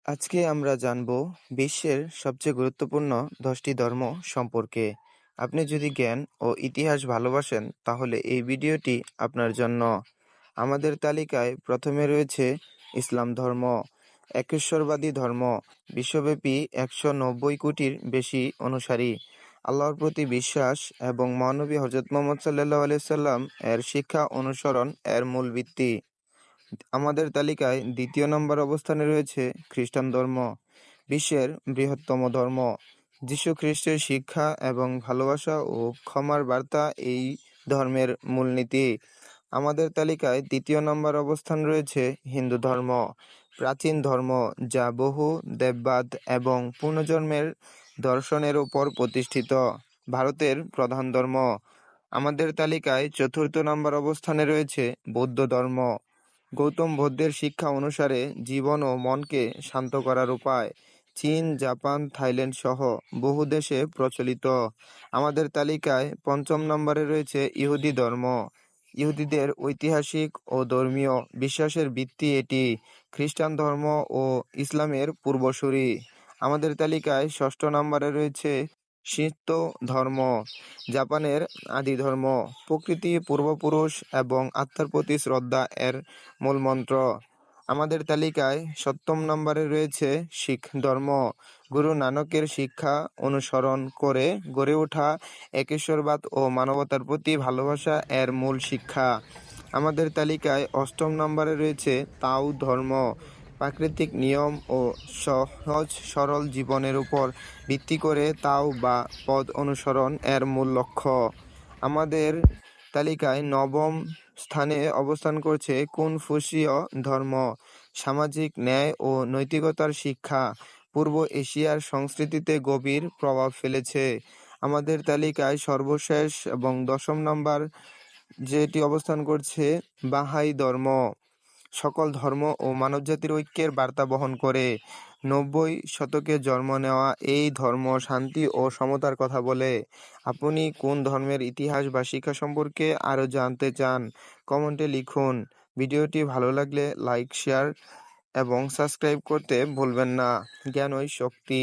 আজকে আমরা জানব বিশ্বের সবচেয়ে গুরুত্বপূর্ণ 10টি ধর্ম সম্পর্কে। আপনি যদি জ্ঞান ও ইতিহাস ভালোবাসেন তাহলে এই ভিডিওটি আপনার জন্য। আমাদের তালিকায় প্রথমে রয়েছে ইসলাম ধর্ম, একেশ্বরবাদী ধর্ম। বিশ্বব্যাপী 190 কোটির বেশি অনুসারী। আল্লাহর প্রতি বিশ্বাস এবং মহানবী হযরত মুহাম্মদ সাল্লাল্লাহু আলাইহি সাল্লাম এর শিক্ষা অনুসরণ এর মূল ভিত্তি। আমাদের তালিকায় দ্বিতীয় নম্বর অবস্থানে রয়েছে খ্রিস্টান ধর্ম, বিশ্বের বৃহত্তম ধর্ম। যীশু খ্রিস্টের শিক্ষা এবং ভালোবাসা ও ক্ষমার বার্তা এই ধর্মের মূলনীতি। আমাদের তালিকায় তৃতীয় নম্বর অবস্থান রয়েছে হিন্দু ধর্ম, প্রাচীন ধর্ম যা বহু দেববাদ এবং পুনর্জন্মের দর্শনের উপর প্রতিষ্ঠিত। ভারতের প্রধান ধর্ম। আমাদের তালিকায় চতুর্থ নম্বর অবস্থানে রয়েছে বৌদ্ধ ধর্ম। গৌতম বুদ্ধের শিক্ষা অনুসারে জীবন ও মনকে শান্ত করার উপায়। চীন, জাপান, থাইল্যান্ড সহ বহু দেশে প্রচলিত। আমাদের তালিকায় পঞ্চম নম্বরে রয়েছে ইহুদি ধর্ম। ইহুদিদের ঐতিহাসিক ও ধর্মীয় বিশ্বাসের ভিত্তি এটি। খ্রিস্টান ধর্ম ও ইসলামের পূর্বসূরি। আমাদের তালিকায় ষষ্ঠ নম্বরে রয়েছে শিন্তো ধর্ম, জাপানের আদি ধর্ম। প্রকৃতি, পূর্বপুরুষ এবং আত্মার প্রতি শ্রদ্ধা এর মূলমন্ত্র। আমাদের তালিকায় সপ্তম নম্বরে রয়েছে শিখ ধর্ম। গুরু নানকের শিক্ষা অনুসরণ করে গড়ে ওঠা একেশ্বরবাদ ও মানবতার প্রতি ভালোবাসা এর মূল শিক্ষা। আমাদের তালিকায় অষ্টম নম্বরে রয়েছে তাও ধর্ম। প্রাকৃতিক নিয়ম ও সহজ সরল জীবনের উপর ভিত্তি করে তাও বা পথ অনুসরণ এর মূল লক্ষ্য। আমাদের তালিকায় নবম স্থানে অবস্থান করছে কনফুসীয় ধর্ম। সামাজিক ন্যায় ও নৈতিকতার শিক্ষা পূর্ব এশিয়ার সংস্কৃতিতে গভীর প্রভাব ফেলেছে। আমাদের তালিকায় সর্বশেষ এবং দশম নম্বর যেটি অবস্থান করছে বাহাই ধর্ম। সকল ধর্ম ও মানবজাতির ঐক্যের বার্তা বহন করে। 90 শতকে জন্ম নেওয়া এই ধর্ম শান্তি ও সমতার কথা বলে। আপনি কোন ধর্মের ইতিহাস বা শিক্ষা সম্পর্কে আরও জানতে চান কমেন্টে লিখুন। ভিডিওটি ভালো লাগলে লাইক, শেয়ার এবং সাবস্ক্রাইব করতে ভুলবেন না। জ্ঞানই শক্তি।